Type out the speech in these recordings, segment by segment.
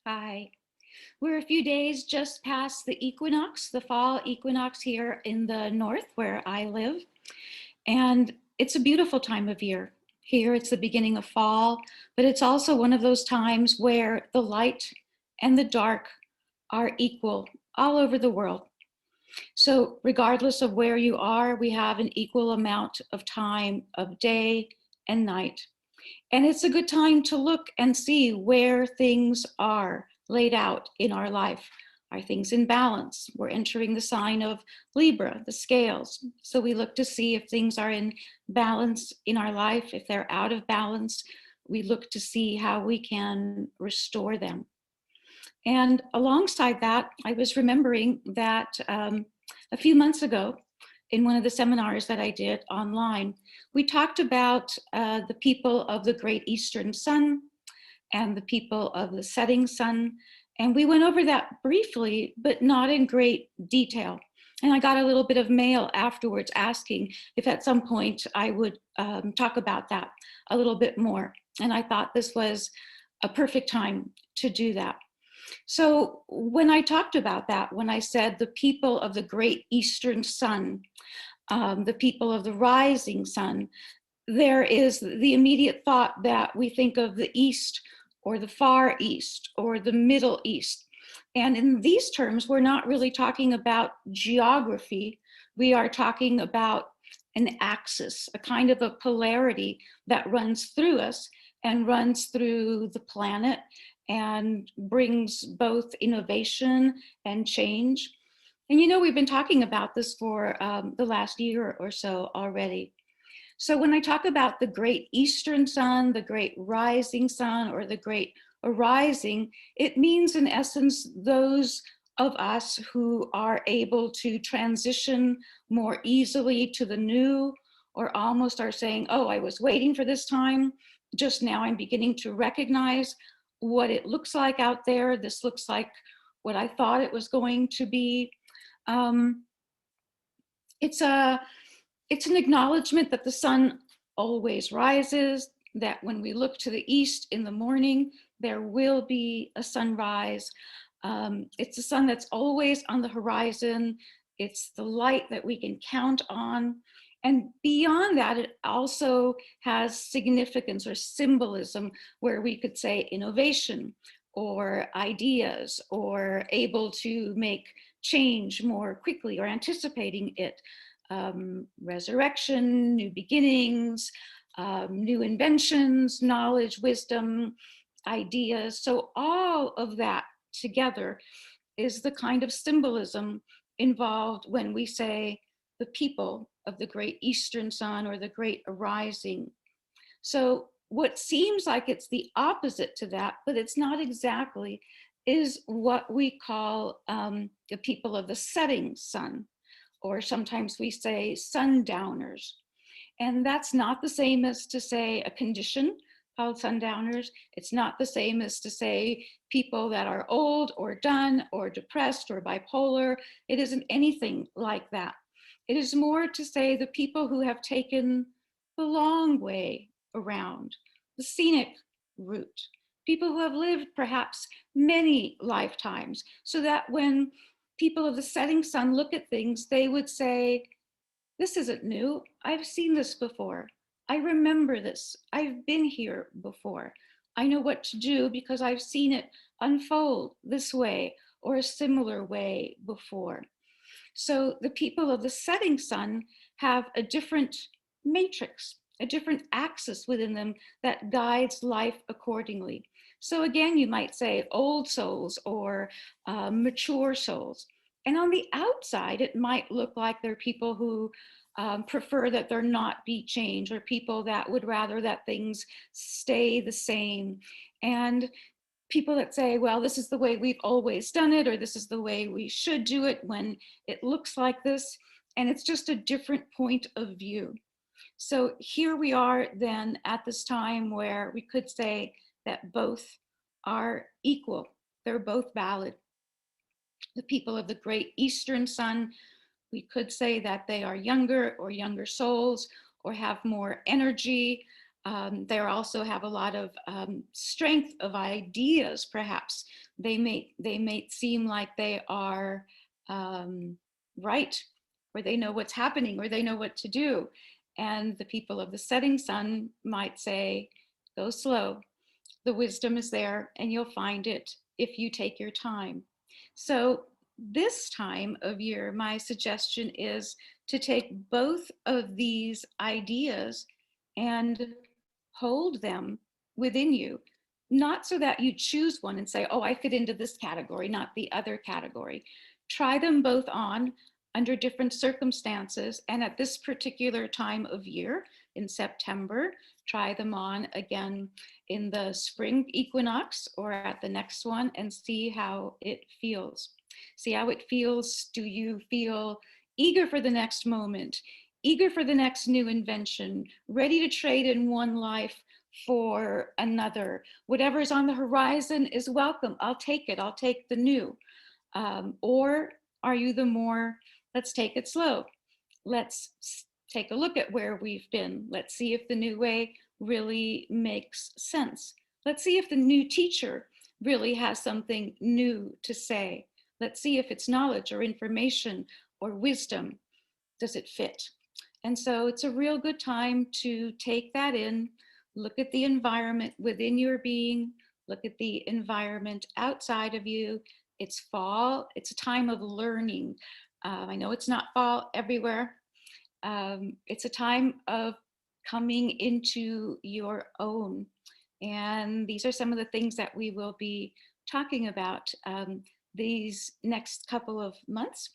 Hi. We're a few days just past the equinox, the fall equinox here in the north where I live. And it's a beautiful time of year. Here it's the beginning of fall, but it's also one of those times where the light and the dark are equal all over the world. So, regardless of where you are, we have an equal amount of time of day and night. And it's a good time to look and see where things are laid out in our life. Are things in balance? We're entering the sign of Libra, the scales. So we look to see if things are in balance in our life. If they're out of balance, we look to see how we can restore them. And alongside that, I was remembering that a few months ago, in one of the seminars that I did online, we talked about the people of the great eastern sun and the people of the setting sun. And we went over that briefly, but not in great detail. And I got a little bit of mail afterwards asking if at some point I would talk about that a little bit more. And I thought this was a perfect time to do that. So when I talked about that, when I said the people of the great eastern sun, the people of the rising sun, there is the immediate thought that we think of the East or the Far East or the Middle East. And in these terms, we're not really talking about geography. We are talking about an axis, a kind of a polarity that runs through us and runs through the planet and brings both innovation and change. And you know, we've been talking about this for the last year or so already. So when I talk about the great eastern sun, the great rising sun, or the great arising, it means in essence those of us who are able to transition more easily to the new, or almost are saying, oh, I was waiting for this time. Just now I'm beginning to recognize what it looks like out there. This looks like what I thought it was going to be. Um, it's a it's an acknowledgement that the sun always rises, that when we look to the east in the morning, there will be a sunrise. It's the sun that's always on the horizon. It's the light that we can count on. And beyond that, it also has significance or symbolism where we could say innovation or ideas or able to make change more quickly or anticipating it, resurrection, new beginnings, new inventions, knowledge, wisdom, ideas. So all of that together is the kind of symbolism involved when we say the people of the great eastern sun or the great arising. So what seems like it's the opposite to that, but it's not exactly, is what we call the people of the setting sun, or sometimes we say sundowners. And that's not the same as to say a condition called sundowners. It's not the same as to say people that are old or done or depressed or bipolar. It isn't anything like that. It is more to say the people who have taken the long way around, the scenic route, people who have lived perhaps many lifetimes, so that when people of the setting sun look at things, they would say, this isn't new. I've seen this before. I remember this. I've been here before. I know what to do because I've seen it unfold this way or a similar way before. So the people of the setting sun have a different matrix, a different axis within them that guides life accordingly. So again, you might say old souls or mature souls. And on the outside, it might look like they're people who prefer that there not be change, or people that would rather that things stay the same. And people that say, well, this is the way we've always done it, or this is the way we should do it when it looks like this. And it's just a different point of view. So here we are then at this time where we could say that both are equal. They're both valid. The people of the great eastern sun, we could say that they are younger or younger souls or have more energy. They also have a lot of strength of ideas, perhaps. They may seem like they are right, or they know what's happening, or they know what to do. And the people of the setting sun might say, go slow. The wisdom is there, and you'll find it if you take your time. So this time of year, my suggestion is to take both of these ideas and hold them within you, not so that you choose one and say, oh, I fit into this category, not the other category. Try them both on under different circumstances. And at this particular time of year in September, try them on again in the spring equinox or at the next one, and see how it feels. See how it feels. Do you feel eager for the next moment, eager for the next new invention, ready to trade in one life for another? Whatever is on the horizon is welcome. I'll take it. I'll take the new. Or are you the more, let's take it slow. Let's take a look at where we've been. Let's see if the new way really makes sense. Let's see if the new teacher really has something new to say. Let's see if it's knowledge or information or wisdom. Does it fit? And so it's a real good time to take that in, look at the environment within your being, look at the environment outside of you. It's fall, it's a time of learning. I know it's not fall everywhere. It's a time of coming into your own. And these are some of the things that we will be talking about these next couple of months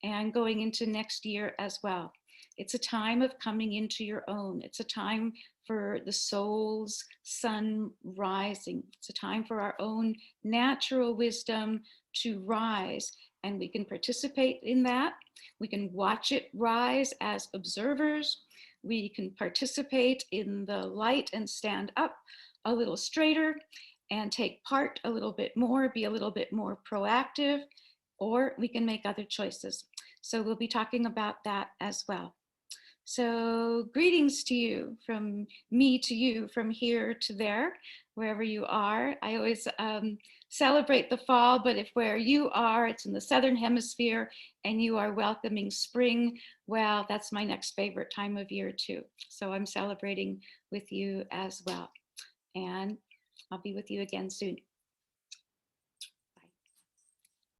and going into next year as well. It's a time of coming into your own. It's a time for the soul's sun rising. It's a time for our own natural wisdom to rise, and we can participate in that. We can watch it rise as observers. We can participate in the light and stand up a little straighter and take part a little bit more, be a little bit more proactive, or we can make other choices. So we'll be talking about that as well. So greetings to you, from me to you, from here to there, wherever you are. I always celebrate the fall, but if where you are, it's in the Southern Hemisphere and you are welcoming spring, well, that's my next favorite time of year too. So I'm celebrating with you as well. And I'll be with you again soon.